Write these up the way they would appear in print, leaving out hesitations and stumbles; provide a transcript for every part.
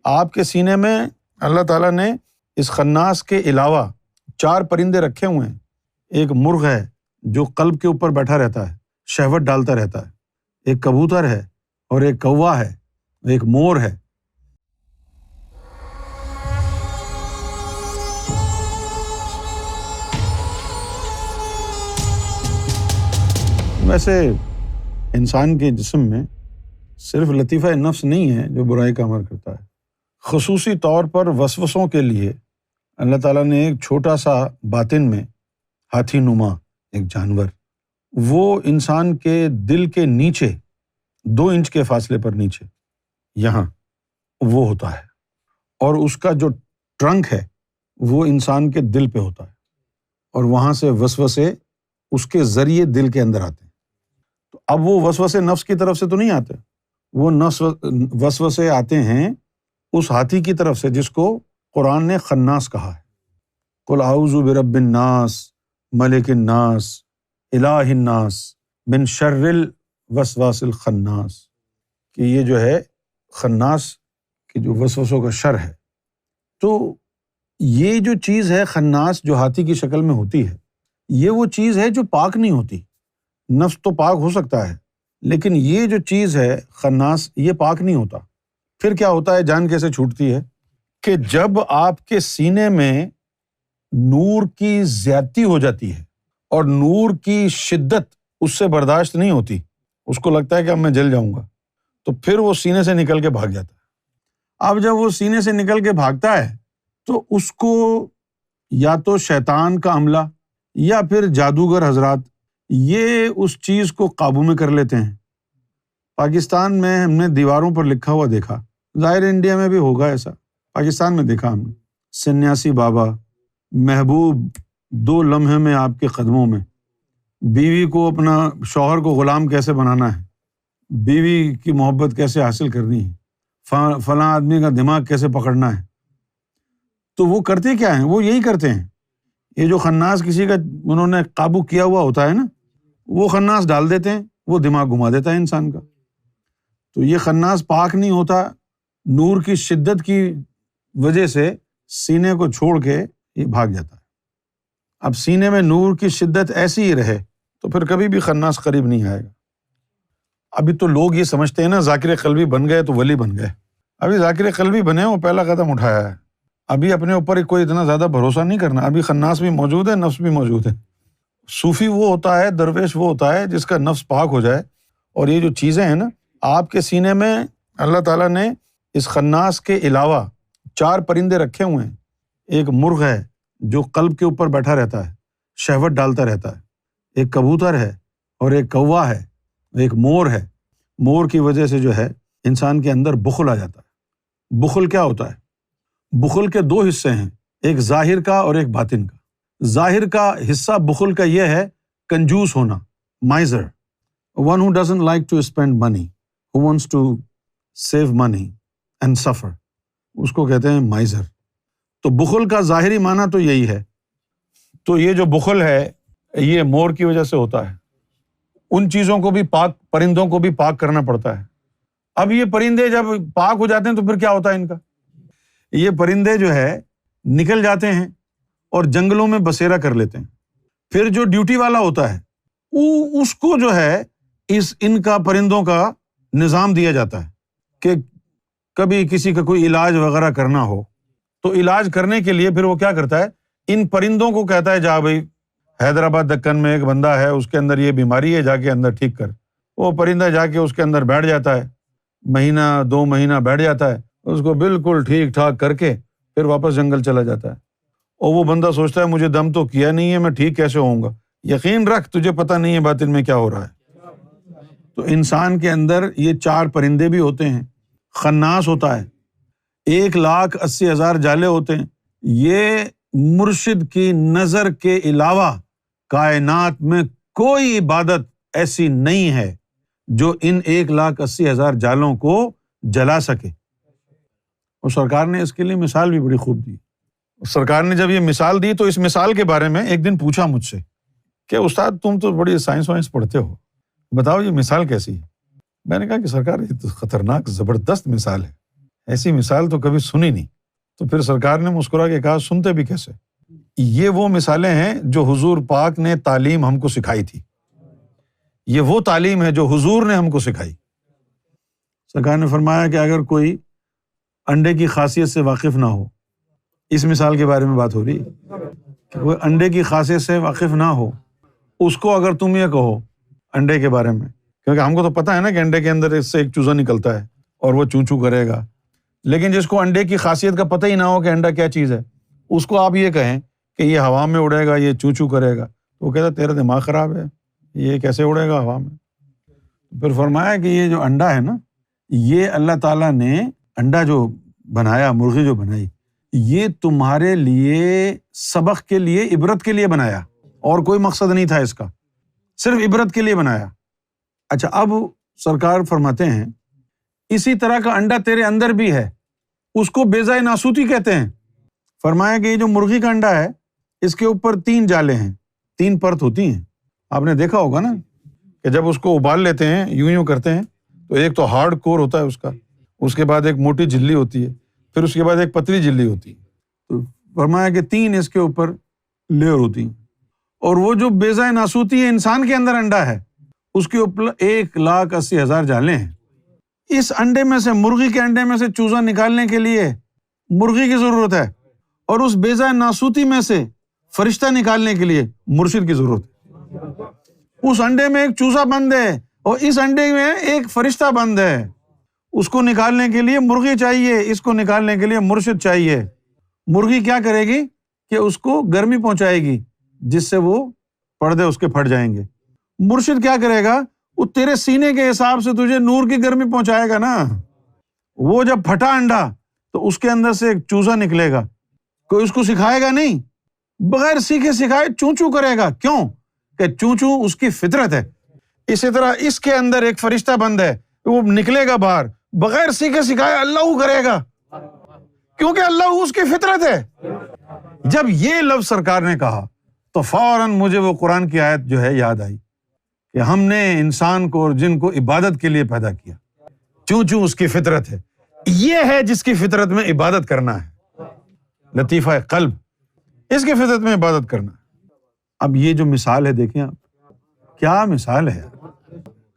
آپ کے سینے میں اللہ تعالیٰ نے اس خناس کے علاوہ 4 پرندے رکھے ہوئے ہیں۔ ایک مرغ ہے جو قلب کے اوپر بیٹھا رہتا ہے، شہوت ڈالتا رہتا ہے، ایک کبوتر ہے اور ایک کوا ہے، ایک مور ہے۔ ویسے انسان کے جسم میں صرف لطیفہ نفس نہیں ہے جو برائی کا عمل کرتا ہے، خصوصی طور پر وسوسوں کے لیے اللہ تعالیٰ نے ایک چھوٹا سا باطن میں ہاتھی نما ایک جانور، وہ انسان کے دل کے نیچے 2 انچ کے فاصلے پر نیچے یہاں وہ ہوتا ہے، اور اس کا جو ٹرنک ہے وہ انسان کے دل پہ ہوتا ہے، اور وہاں سے وسوسے اس کے ذریعے دل کے اندر آتے ہیں۔ تو اب وہ وسوسے نفس کی طرف سے تو نہیں آتے، وہ وسوسے آتے ہیں اس ہاتھی کی طرف سے جس کو قرآن نے خناس کہا ہے۔ قل اعوذ برب الناس ملک الناس الہ الناس من شر الوسواس الخناس، کہ یہ جو ہے خناس کہ جو وسوسوں کا شر ہے۔ تو یہ جو چیز ہے خناس جو ہاتھی کی شکل میں ہوتی ہے، یہ وہ چیز ہے جو پاک نہیں ہوتی۔ نفس تو پاک ہو سکتا ہے، لیکن یہ جو چیز ہے خناس یہ پاک نہیں ہوتا۔ پھر کیا ہوتا ہے، جان کیسے چھوٹتی ہے کہ جب آپ کے سینے میں نور کی زیادتی ہو جاتی ہے اور نور کی شدت اس سے برداشت نہیں ہوتی، اس کو لگتا ہے کہ اب میں جل جاؤں گا، تو پھر وہ سینے سے نکل کے بھاگ جاتا ہے۔ اب جب وہ سینے سے نکل کے بھاگتا ہے تو اس کو یا تو شیطان کا عملہ یا پھر جادوگر حضرات یہ اس چیز کو قابو میں کر لیتے ہیں۔ پاکستان میں ہم نے دیواروں پر لکھا ہوا دیکھا، ظاہر انڈیا میں بھی ہوگا ایسا، پاکستان میں دیکھا ہم نے، سنیاسی بابا محبوب 2 لمحے میں آپ کے قدموں میں، بیوی کو اپنا شوہر کو غلام کیسے بنانا ہے، بیوی کی محبت کیسے حاصل کرنی ہے، فلاں آدمی کا دماغ کیسے پکڑنا ہے۔ تو وہ کرتے کیا ہیں، وہ یہی کرتے ہیں۔ یہ جو خناس کسی کا انہوں نے قابو کیا ہوا ہوتا ہے نا، وہ خناس ڈال دیتے ہیں، وہ دماغ گھما دیتا ہے انسان کا۔ تو یہ خناس پاک نہیں ہوتا، نور کی شدت کی وجہ سے سینے کو چھوڑ کے یہ بھاگ جاتا ہے۔ اب سینے میں نور کی شدت ایسی ہی رہے تو پھر کبھی بھی خناس قریب نہیں آئے گا۔ ابھی تو لوگ یہ سمجھتے ہیں نا ذاکر قلبی بن گئے تو ولی بن گئے، ابھی ذاکر قلبی بنے وہ پہلا قدم اٹھایا ہے، ابھی اپنے اوپر کوئی اتنا زیادہ بھروسہ نہیں کرنا، ابھی خناس بھی موجود ہے، نفس بھی موجود ہے۔ صوفی وہ ہوتا ہے، درویش وہ ہوتا ہے جس کا نفس پاک ہو جائے۔ اور یہ جو چیزیں ہیں نا، آپ کے سینے میں اللہ تعالیٰ نے اس خناس کے علاوہ 4 پرندے رکھے ہوئے ہیں۔ ایک مرغ ہے جو قلب کے اوپر بیٹھا رہتا ہے، شہوت ڈالتا رہتا ہے، ایک کبوتر ہے اور ایک کوا ہے، ایک مور ہے۔ مور کی وجہ سے جو ہے انسان کے اندر بخل آ جاتا ہے۔ بخل کیا ہوتا ہے؟ بخل کے 2 حصے ہیں، ایک ظاہر کا اور ایک باطن کا۔ ظاہر کا حصہ بخل کا یہ ہے کنجوس ہونا، misers, one who doesn't like to spend money, who wants to save money and suffer، اس کو کہتے ہیں مائزر۔ تو بخل کا ظاہری معنی تو یہی ہے۔ تو یہ جو بخل ہے یہ مور کی وجہ سے ہوتا ہے۔ ان چیزوں کو بھی پاک، پرندوں کو بھی پاک کرنا پڑتا ہے۔ اب یہ پرندے جب پاک ہو جاتے ہیں تو پھر کیا ہوتا ہے ان کا؟ یہ پرندے جو ہے نکل جاتے ہیں اور جنگلوں میں بسیرا کر لیتے ہیں۔ پھر جو ڈیوٹی والا ہوتا ہے اس کو جو ہے ان کا پرندوں کا نظام دیا جاتا ہے کہ کبھی کسی کا کوئی علاج وغیرہ کرنا ہو تو علاج کرنے کے لیے پھر وہ کیا کرتا ہے، ان پرندوں کو کہتا ہے جا بھائی حیدرآباد دکن میں ایک بندہ ہے، اس کے اندر یہ بیماری ہے، جا کے اندر ٹھیک کر۔ وہ پرندہ جا کے اس کے اندر بیٹھ جاتا ہے، مہینہ 2 مہینہ بیٹھ جاتا ہے، اس کو بالکل ٹھیک ٹھاک کر کے پھر واپس جنگل چلا جاتا ہے۔ اور وہ بندہ سوچتا ہے مجھے دم تو کیا نہیں ہے، میں ٹھیک کیسے ہوں گا؟ یقین رکھ تجھے پتہ نہیں ہے باطن میں کیا ہو رہا ہے۔ تو انسان کے اندر یہ 4 پرندے بھی ہوتے ہیں، خناس ہوتا ہے، 1,80,000 جالے ہوتے ہیں۔ یہ مرشد کی نظر کے علاوہ کائنات میں کوئی عبادت ایسی نہیں ہے جو ان 1,80,000 جالوں کو جلا سکے۔ اور سرکار نے اس کے لیے مثال بھی بڑی خوب دی۔ سرکار نے جب یہ مثال دی تو اس مثال کے بارے میں ایک دن پوچھا مجھ سے کہ استاد تم تو بڑی سائنس وائنس پڑھتے ہو، بتاؤ یہ مثال کیسی ہے؟ میں نے کہا کہ سرکار یہ تو خطرناک زبردست مثال ہے، ایسی مثال تو کبھی سنی نہیں۔ تو پھر سرکار نے مسکرا کے کہا سنتے بھی کیسے؟ یہ وہ مثالیں ہیں جو حضور پاک نے تعلیم ہم کو سکھائی تھی، یہ وہ تعلیم ہے جو حضور نے ہم کو سکھائی۔ سرکار نے فرمایا کہ اگر کوئی انڈے کی خاصیت سے واقف نہ ہو، اس مثال کے بارے میں بات ہو رہی ہے کہ کوئی انڈے کی خاصیت سے واقف نہ ہو، اس کو اگر تم یہ کہو انڈے کے بارے میں، کیونکہ ہم کو تو پتہ ہے نا کہ انڈے کے اندر اس سے ایک چوزا نکلتا ہے اور وہ چوں چوں کرے گا، لیکن جس کو انڈے کی خاصیت کا پتہ ہی نہ ہو کہ انڈا کیا چیز ہے، اس کو آپ یہ کہیں کہ یہ ہوا میں اڑے گا، یہ چوں چوں کرے گا، تو وہ کہتا ہے تیرا دماغ خراب ہے، یہ کیسے اڑے گا ہوا میں؟ پھر فرمایا کہ یہ جو انڈا ہے نا، یہ اللہ تعالیٰ نے انڈا جو بنایا، مرغی جو بنائی، یہ تمہارے لیے سبق کے لیے، عبرت کے لیے بنایا، اور کوئی مقصد نہیں تھا اس کا، صرف عبرت کے لیے بنایا۔ اچھا، اب سرکار فرماتے ہیں اسی طرح کا انڈا تیرے اندر بھی ہے، اس کو بیضۂ ناسوتی کہتے ہیں۔ فرمایا کہ یہ جو مرغی کا انڈا ہے، اس کے اوپر 3 جالیں ہیں، 3 پرت ہوتی ہیں۔ آپ نے دیکھا ہوگا نا کہ جب اس کو ابال لیتے ہیں، یوں کرتے ہیں، تو ایک تو ہارڈ کور ہوتا ہے اس کا، اس کے بعد ایک موٹی جھلی ہوتی ہے، پھر اس کے بعد ایک پتلی جھلی ہوتی ہے۔ تو فرمایا کہ 3 اس کے اوپر لیئر ہوتی ہیں، اور وہ جو بیضۂ ناسوتی ہے انسان کے اندر انڈا ہے، اس کے اوپر 1,80,000 جالیں ہیں۔ اس انڈے میں سے، مرغی کے انڈے میں سے چوزا نکالنے کے لیے مرغی کی ضرورت ہے، اور اس بیضۂ ناسوتی میں سے فرشتہ نکالنے کے لیے مرشد کی ضرورت ہے۔ اس انڈے میں ایک چوزا بند ہے اور اس انڈے میں ایک فرشتہ بند ہے، اس کو نکالنے کے لیے مرغی چاہیے، اس کو نکالنے کے لیے مرشد چاہیے۔ مرغی کیا کرے گی کہ اس کو گرمی پہنچائے گی جس سے وہ پردے اس کے پھٹ جائیں گے۔ مرشد کیا کرے گا؟ وہ تیرے سینے کے حساب سے تجھے نور کی گرمی پہنچائے گا نا۔ وہ جب پھٹا انڈا تو اس کے اندر سے ایک چوزا نکلے گا، کوئی اس کو سکھائے گا نہیں، بغیر سیکھے سکھائے چوں چوں کرے گا۔ کیوں؟ کہ چوں چوں اس کی فطرت ہے۔ اسی طرح اس کے اندر ایک فرشتہ بند ہے، وہ نکلے گا باہر، بغیر سیکھے سکھائے اللہ کرے گا، کیونکہ اللہ اس کی فطرت ہے۔ جب یہ لفظ سرکار نے کہا تو فوراً مجھے وہ قرآن کی آیت جو ہے یاد آئی کہ ہم نے انسان کو اور جن کو عبادت کے لیے پیدا کیا، چوں چوں اس کی فطرت ہے، یہ ہے جس کی فطرت میں عبادت کرنا ہے، لطیفہ قلب، اس کی فطرت میں عبادت کرنا ہے۔ اب یہ جو مثال ہے دیکھیں آپ، کیا مثال ہے،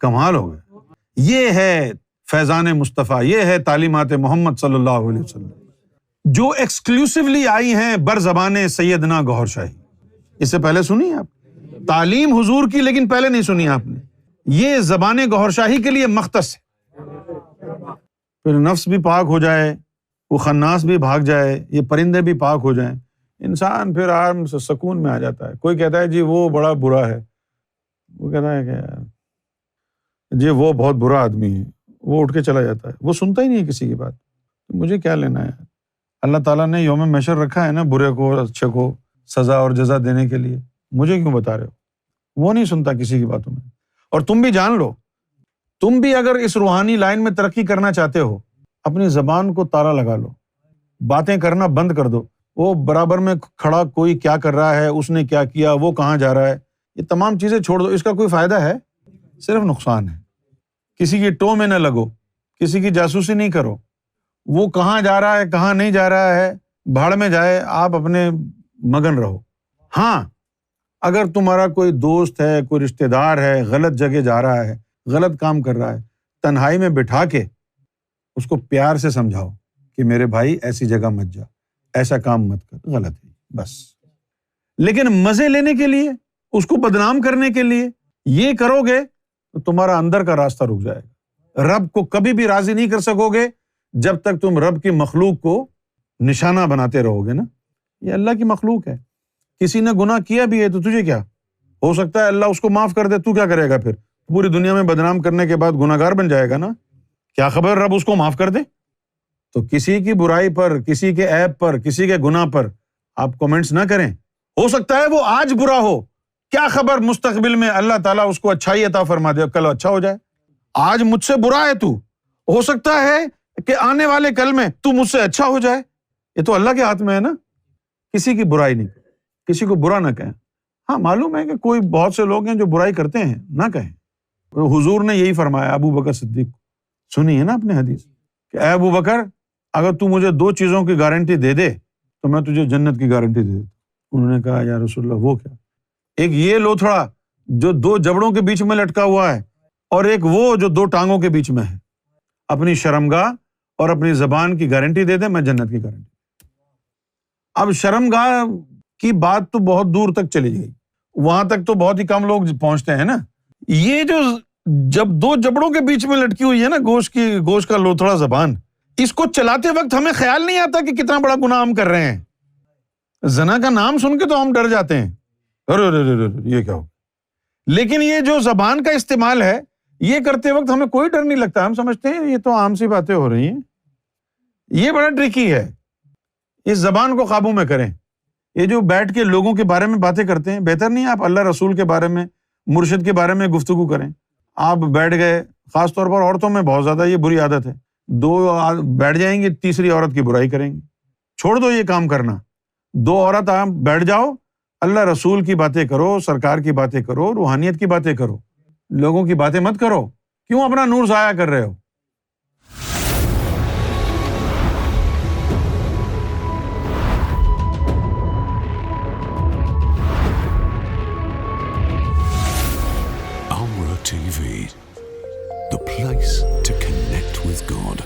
کمال ہو گیا۔ یہ ہے فیضان مصطفیٰ، یہ ہے تعلیمات محمد صلی اللہ علیہ وسلم جو ایکسکلوسیولی آئی ہیں بر زبان سیدنا گوہر شاہی۔ اس سے پہلے سنی آپ تعلیم حضور کی، لیکن پہلے نہیں سنی آپ نے، یہ زبان گوہر شاہی کے لیے مختص ہے۔ پھر نفس بھی پاک ہو جائے، وہ خناس بھی بھاگ جائے، یہ پرندے بھی پاک ہو جائیں، انسان پھر آرام سے سکون میں آ جاتا ہے۔ کوئی کہتا ہے جی وہ بڑا برا ہے، وہ کہتا ہے کہ جی وہ بہت برا آدمی ہے، وہ اٹھ کے چلا جاتا ہے، وہ سنتا ہی نہیں ہے کسی کی بات۔ مجھے کیا لینا ہے؟ اللہ تعالیٰ نے یوم محشر رکھا ہے نا برے کو اور اچھے کو سزا اور جزا دینے کے لیے، مجھے کیوں بتا رہے ہو؟ وہ نہیں سنتا کسی کی باتوں میں۔ اور تم بھی جان لو، تم بھی اگر اس روحانی لائن میں ترقی کرنا چاہتے ہو، اپنی زبان کو تالا لگا لو، باتیں کرنا بند کر دو۔ وہ برابر میں کھڑا کوئی کیا کر رہا ہے، اس نے کیا کیا، وہ کہاں جا رہا ہے، یہ تمام چیزیں چھوڑ دو۔ اس کا کوئی فائدہ ہے؟ صرف نقصان ہے۔ کسی کی ٹو میں نہ لگو، کسی کی جاسوسی نہیں کرو، وہ کہاں جا رہا ہے کہاں نہیں جا رہا ہے بھاڑ میں جائے، آپ اپنے مگن رہو۔ ہاں، اگر تمہارا کوئی دوست ہے، کوئی رشتہ دار ہے، غلط جگہ جا رہا ہے، غلط کام کر رہا ہے، تنہائی میں بٹھا کے اس کو پیار سے سمجھاؤ کہ میرے بھائی ایسی جگہ مت جا، ایسا کام مت کر، غلط ہے بس۔ لیکن مزے لینے کے لیے، اس کو بدنام کرنے کے لیے یہ کرو گے تو تمہارا اندر کا راستہ رک جائے گا۔ رب کو کبھی بھی راضی نہیں کر سکو گے جب تک تم رب کی مخلوق کو نشانہ بناتے رہو گے نا۔ یہ اللہ کی مخلوق ہے، کسی نے گناہ کیا بھی ہے تو تجھے کیا ہو سکتا ہے، اللہ اس کو معاف کر دے، تو کیا کرے گا؟ پھر پوری دنیا میں بدنام کرنے کے بعد گناہ گار بن جائے گا نا، کیا خبر رب اس کو معاف کر دے؟ تو کسی کی برائی پر، کسی کے عیب پر، کسی کے گناہ پر آپ کمنٹس نہ کریں۔ ہو سکتا ہے وہ آج برا ہو، کیا خبر مستقبل میں اللہ تعالیٰ اس کو اچھائی عطا فرما دے، کل اچھا ہو جائے۔ آج مجھ سے برا ہے تو، ہو سکتا ہے کہ آنے والے کل میں تو مجھ سے اچھا ہو جائے۔ یہ تو اللہ کے ہاتھ میں ہے نا۔ کسی کی برائی نہیں، کسی کو برا نہ کہیں۔ ہاں معلوم ہے کہ کوئی بہت سے لوگ ہیں جو برائی کرتے ہیں، نہ کہیں۔ حضور نے یہی فرمایا ابو بکر صدیق، سنی ہے نا اپنے حدیث کہ اے ابو بکر، اگر تو مجھے 2 چیزوں کی گارنٹی دے دے تو میں تجھے جنت کی گارنٹی دے دیتا. انہوں نے کہا یا رسول اللہ وہ کیا؟ ایک یہ لوتھڑا جو 2 جبڑوں کے بیچ میں لٹکا ہوا ہے، اور ایک وہ جو 2 ٹانگوں کے بیچ میں ہے. اپنی شرمگاہ اور اپنی زبان کی گارنٹی دے دے، میں جنت کی گارنٹی. اب شرمگاہ کی بات تو بہت دور تک چلی گئی، وہاں تک تو بہت ہی کم لوگ پہنچتے ہیں نا. یہ جو جب 2 جبڑوں کے بیچ میں لٹکی ہوئی ہے نا گوشت کا لوتھڑا زبان، اس کو چلاتے وقت ہمیں خیال نہیں آتا کہ کتنا بڑا گناہ ہم کر رہے ہیں. زنا کا نام سن کے تو ہم ڈر جاتے ہیں، ارے یہ کیا ہو. لیکن یہ جو زبان کا استعمال ہے، یہ کرتے وقت ہمیں کوئی ڈر نہیں لگتا. ہم سمجھتے ہیں یہ تو عام سی باتیں ہو رہی ہیں. یہ بڑا ٹرکی ہے. اس زبان کو قابو میں کریں. یہ جو بیٹھ کے لوگوں کے بارے میں باتیں کرتے ہیں، بہتر نہیں آپ اللہ رسول کے بارے میں، مرشد کے بارے میں گفتگو کریں. آپ بیٹھ گئے، خاص طور پر عورتوں میں بہت زیادہ یہ بری عادت ہے، 2 بیٹھ جائیں گی، تیسری عورت کی برائی کریں گی. چھوڑ دو یہ کام کرنا. 2 عورت آپ بیٹھ جاؤ، اللہ رسول کی باتیں کرو، سرکار کی باتیں کرو، روحانیت کی باتیں کرو. لوگوں کی باتیں مت کرو. کیوں اپنا نور ضائع کر رہے ہو؟ Amra TV, the place to connect with God.